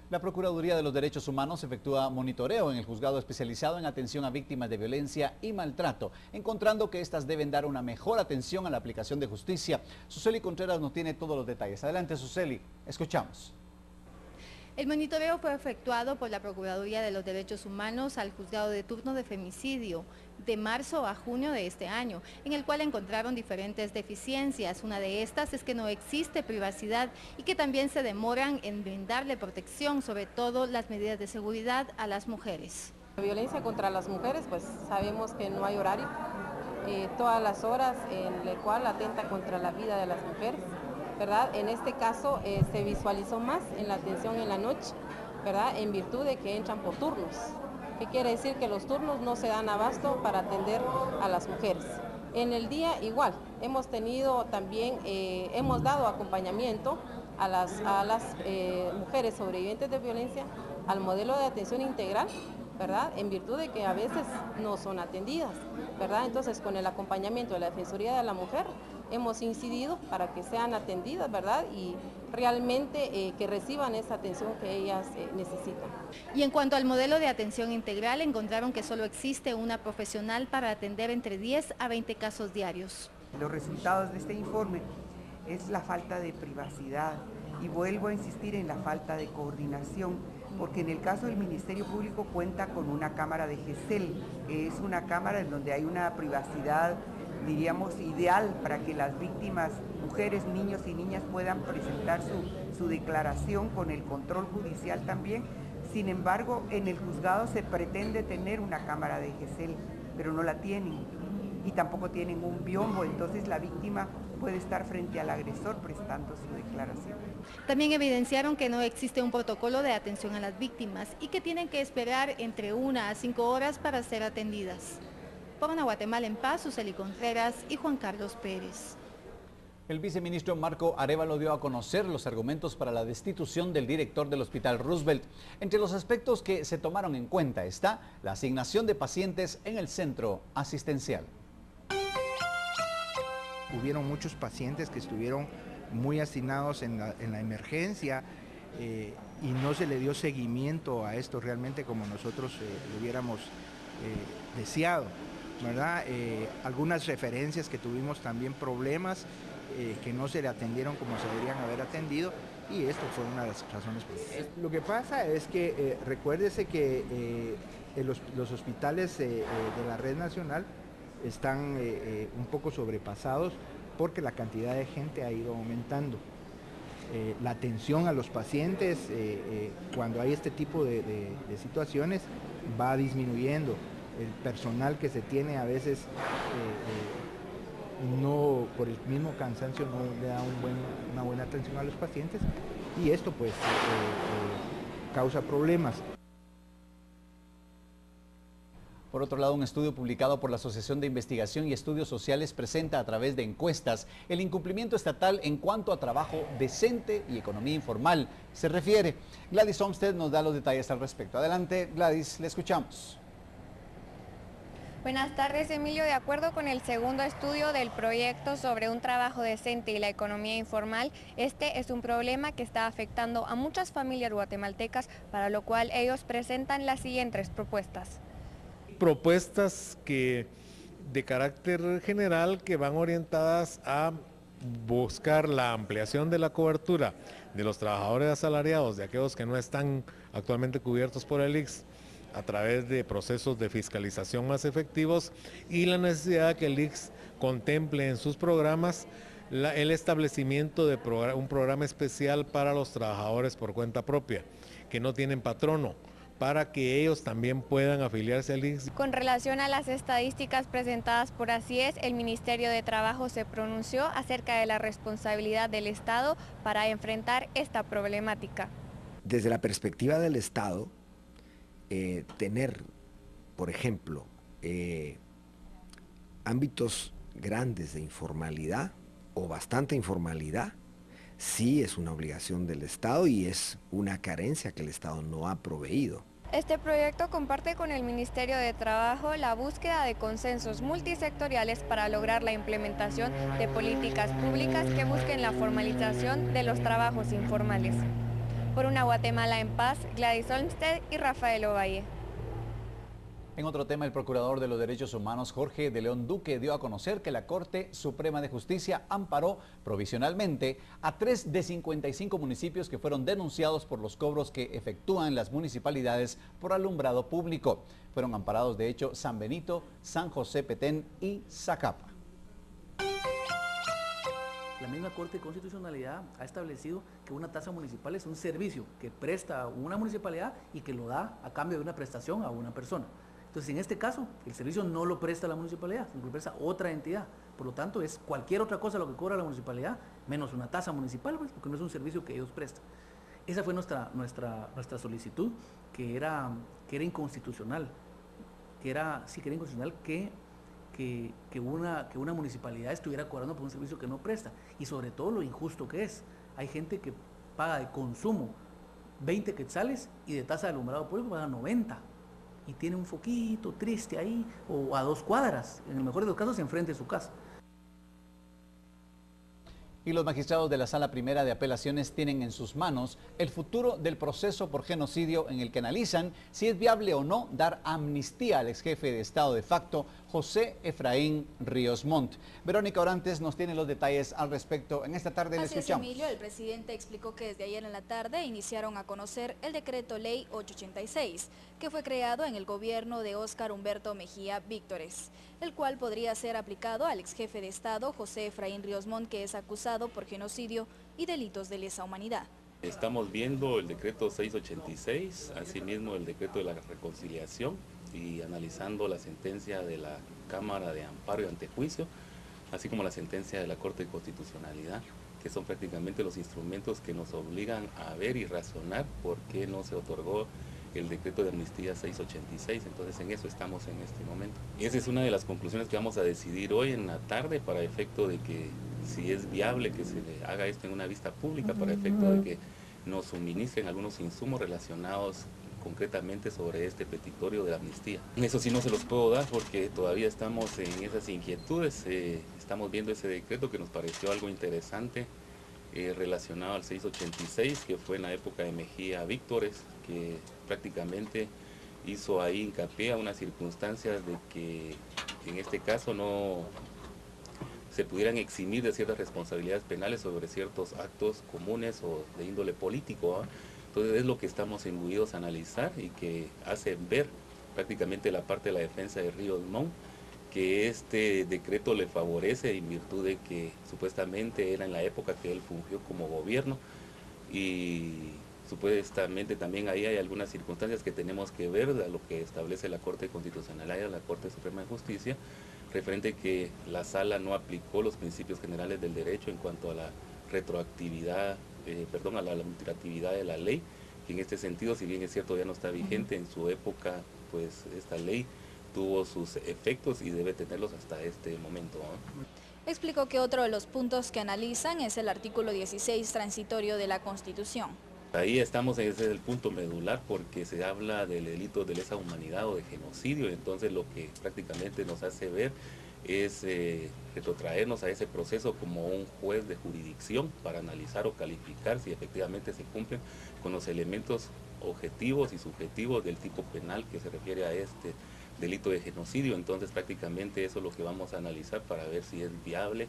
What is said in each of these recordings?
La Procuraduría de los Derechos Humanos efectúa monitoreo en el juzgado especializado en atención a víctimas de violencia y maltrato, encontrando que éstas deben dar una mejor atención a la aplicación de justicia. Suseli Contreras nos tiene todos los detalles. Adelante, Suseli, escuchamos. El monitoreo fue efectuado por la Procuraduría de los Derechos Humanos al juzgado de turno de femicidio de marzo a junio de este año, en el cual encontraron diferentes deficiencias. Una de estas es que no existe privacidad y que también se demoran en brindarle protección, sobre todo las medidas de seguridad a las mujeres. La violencia contra las mujeres, pues sabemos que no hay horario, todas las horas en el cual atenta contra la vida de las mujeres, ¿verdad? En este caso se visualizó más en la atención en la noche, ¿verdad? En virtud de que entran por turnos. ¿Qué quiere decir? Que los turnos no se dan abasto para atender a las mujeres. En el día igual, hemos tenido también, hemos dado acompañamiento a las mujeres sobrevivientes de violencia al modelo de atención integral, ¿verdad? En virtud de que a veces no son atendidas, ¿verdad? Entonces, con el acompañamiento de la Defensoría de la Mujer, hemos incidido para que sean atendidas, ¿verdad? Y realmente que reciban esa atención que ellas necesitan. Y en cuanto al modelo de atención integral, encontraron que solo existe una profesional para atender entre 10 a 20 casos diarios. Los resultados de este informe es la falta de privacidad y vuelvo a insistir en la falta de coordinación, porque en el caso del Ministerio Público cuenta con una cámara de GESEL, es una cámara en donde hay una privacidad, diríamos, ideal para que las víctimas, mujeres, niños y niñas puedan presentar su declaración con el control judicial también. Sin embargo, en el juzgado se pretende tener una cámara de GESEL, pero no la tienen y tampoco tienen un biombo, entonces la víctima puede estar frente al agresor prestando su declaración. También evidenciaron que no existe un protocolo de atención a las víctimas y que tienen que esperar entre 1 a 5 horas para ser atendidas. Por una Guatemala en paz, Suseli Contreras y Juan Carlos Pérez. El viceministro Marco Arévalo dio a conocer los argumentos para la destitución del director del Hospital Roosevelt. Entre los aspectos que se tomaron en cuenta está la asignación de pacientes en el centro asistencial. Hubieron muchos pacientes que estuvieron muy asignados en la emergencia y no se le dio seguimiento a esto realmente como nosotros lo hubiéramos deseado, ¿verdad? Algunas referencias que tuvimos también problemas que no se le atendieron como se deberían haber atendido y esto fue una de las razones. Lo que pasa es que recuérdese que los hospitales de la red nacional están un poco sobrepasados porque la cantidad de gente ha ido aumentando. La atención a los pacientes cuando hay este tipo de situaciones va disminuyendo. El personal que se tiene a veces no, por el mismo cansancio no le da una buena atención a los pacientes y esto pues causa problemas. Por otro lado, un estudio publicado por la Asociación de Investigación y Estudios Sociales presenta a través de encuestas el incumplimiento estatal en cuanto a trabajo decente y economía informal se refiere. Gladys Olmsted nos da los detalles al respecto. Adelante, Gladys, le escuchamos. Buenas tardes, Emilio. De acuerdo con el segundo estudio del proyecto sobre un trabajo decente y la economía informal, este es un problema que está afectando a muchas familias guatemaltecas, para lo cual ellos presentan las siguientes propuestas. Propuestas de carácter general que van orientadas a buscar la ampliación de la cobertura de los trabajadores asalariados, de aquellos que no están actualmente cubiertos por el ICS, a través de procesos de fiscalización más efectivos y la necesidad de que el ICS contemple en sus programas el establecimiento de un programa especial para los trabajadores por cuenta propia, que no tienen patrono, para que ellos también puedan afiliarse al ICS. Con relación a las estadísticas presentadas por ACIES, el Ministerio de Trabajo se pronunció acerca de la responsabilidad del Estado para enfrentar esta problemática. Desde la perspectiva del Estado, tener, por ejemplo, ámbitos grandes de informalidad o bastante informalidad, sí es una obligación del Estado y es una carencia que el Estado no ha proveído. Este proyecto comparte con el Ministerio de Trabajo la búsqueda de consensos multisectoriales para lograr la implementación de políticas públicas que busquen la formalización de los trabajos informales. Por una Guatemala en paz, Gladys Olmsted y Rafael Ovalle. En otro tema, el procurador de los derechos humanos, Jorge de León Duque, dio a conocer que la Corte Suprema de Justicia amparó provisionalmente a 3 de 55 municipios que fueron denunciados por los cobros que efectúan las municipalidades por alumbrado público. Fueron amparados, de hecho, San Benito, San José Petén y Zacapa. La misma Corte de Constitucionalidad ha establecido que una tasa municipal es un servicio que presta una municipalidad y que lo da a cambio de una prestación a una persona. Entonces, en este caso, el servicio no lo presta la municipalidad, sino que lo presta otra entidad. Por lo tanto, es cualquier otra cosa lo que cobra la municipalidad, menos una tasa municipal, pues, porque no es un servicio que ellos prestan. Esa fue nuestra solicitud, que era inconstitucional, que era inconstitucional que una municipalidad estuviera cobrando por un servicio que no presta, y sobre todo lo injusto que es. Hay gente que paga de consumo 20 quetzales y de tasa de alumbrado público paga 90. Y tiene un foquito triste ahí, o a 2 cuadras, en el mejor de los casos, enfrente de su casa. Y los magistrados de la Sala Primera de Apelaciones tienen en sus manos el futuro del proceso por genocidio, en el que analizan si es viable o no dar amnistía al exjefe de Estado de facto, José Efraín Ríos Montt. Verónica Orantes nos tiene los detalles al respecto. En esta tarde le escuchamos. Emilio, el presidente explicó que desde ayer en la tarde iniciaron a conocer el decreto ley 886, que fue creado en el gobierno de Óscar Humberto Mejía Víctores, el cual podría ser aplicado al exjefe de Estado, José Efraín Ríos Montt, que es acusado por genocidio y delitos de lesa humanidad. Estamos viendo el decreto 686, asimismo el decreto de la reconciliación, y analizando la sentencia de la Cámara de Amparo y Antejuicio, así como la sentencia de la Corte de Constitucionalidad, que son prácticamente los instrumentos que nos obligan a ver y razonar por qué no se otorgó el decreto de amnistía 686. Entonces en eso estamos en este momento. Y esa es una de las conclusiones que vamos a decidir hoy en la tarde, para efecto de que si es viable que se le haga esto en una vista pública, para efecto de que nos suministren algunos insumos relacionados concretamente sobre este petitorio de la amnistía. Eso sí no se los puedo dar porque todavía estamos en esas inquietudes. Estamos viendo ese decreto que nos pareció algo interesante, relacionado al 686, que fue en la época de Mejía Víctores, que prácticamente hizo ahí hincapié a unas circunstancias de que en este caso no se pudieran eximir de ciertas responsabilidades penales sobre ciertos actos comunes o de índole político, ¿eh? Entonces es lo que estamos imbuidos a analizar, y que hace ver prácticamente la parte de la defensa de Ríos Montt que este decreto le favorece en virtud de que supuestamente era en la época que él fungió como gobierno, y supuestamente también ahí hay algunas circunstancias que tenemos que ver a lo que establece la Corte Constitucional, la Corte Suprema de Justicia, referente que la Sala no aplicó los principios generales del derecho en cuanto a la retroactividad, a la ultratividad de la ley, que en este sentido, si bien es cierto ya no está vigente, en su época pues esta ley tuvo sus efectos y debe tenerlos hasta este momento, ¿no? Explicó que otro de los puntos que analizan es el artículo 16 transitorio de la Constitución. Ahí estamos, ese es el punto medular, porque se habla del delito de lesa humanidad o de genocidio. Entonces lo que prácticamente nos hace ver es retrotraernos a ese proceso como un juez de jurisdicción para analizar o calificar si efectivamente se cumplen con los elementos objetivos y subjetivos del tipo penal que se refiere a este delito de genocidio. Entonces prácticamente eso es lo que vamos a analizar para ver si es viable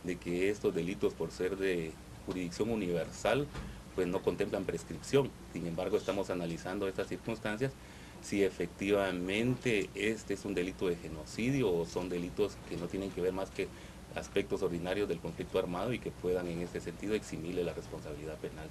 de que estos delitos, por ser de jurisdicción universal, pues no contemplan prescripción. Sin embargo, estamos analizando estas circunstancias, si efectivamente este es un delito de genocidio o son delitos que no tienen que ver más que aspectos ordinarios del conflicto armado y que puedan en este sentido eximirle la responsabilidad penal.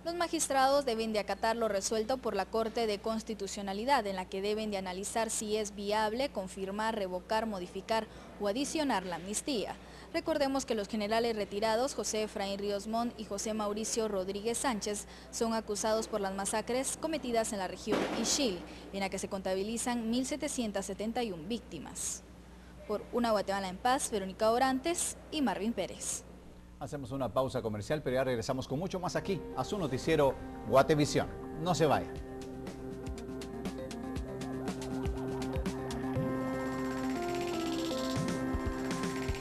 Los magistrados deben de acatar lo resuelto por la Corte de Constitucionalidad, en la que deben de analizar si es viable confirmar, revocar, modificar o adicionar la amnistía. Recordemos que los generales retirados José Efraín Ríos Montt y José Mauricio Rodríguez Sánchez son acusados por las masacres cometidas en la región Ixil, en la que se contabilizan 1.771 víctimas. Por Una Guatemala en Paz, Verónica Orantes y Marvin Pérez. Hacemos una pausa comercial, pero ya regresamos con mucho más aquí a su noticiero Guatevisión. No se vaya.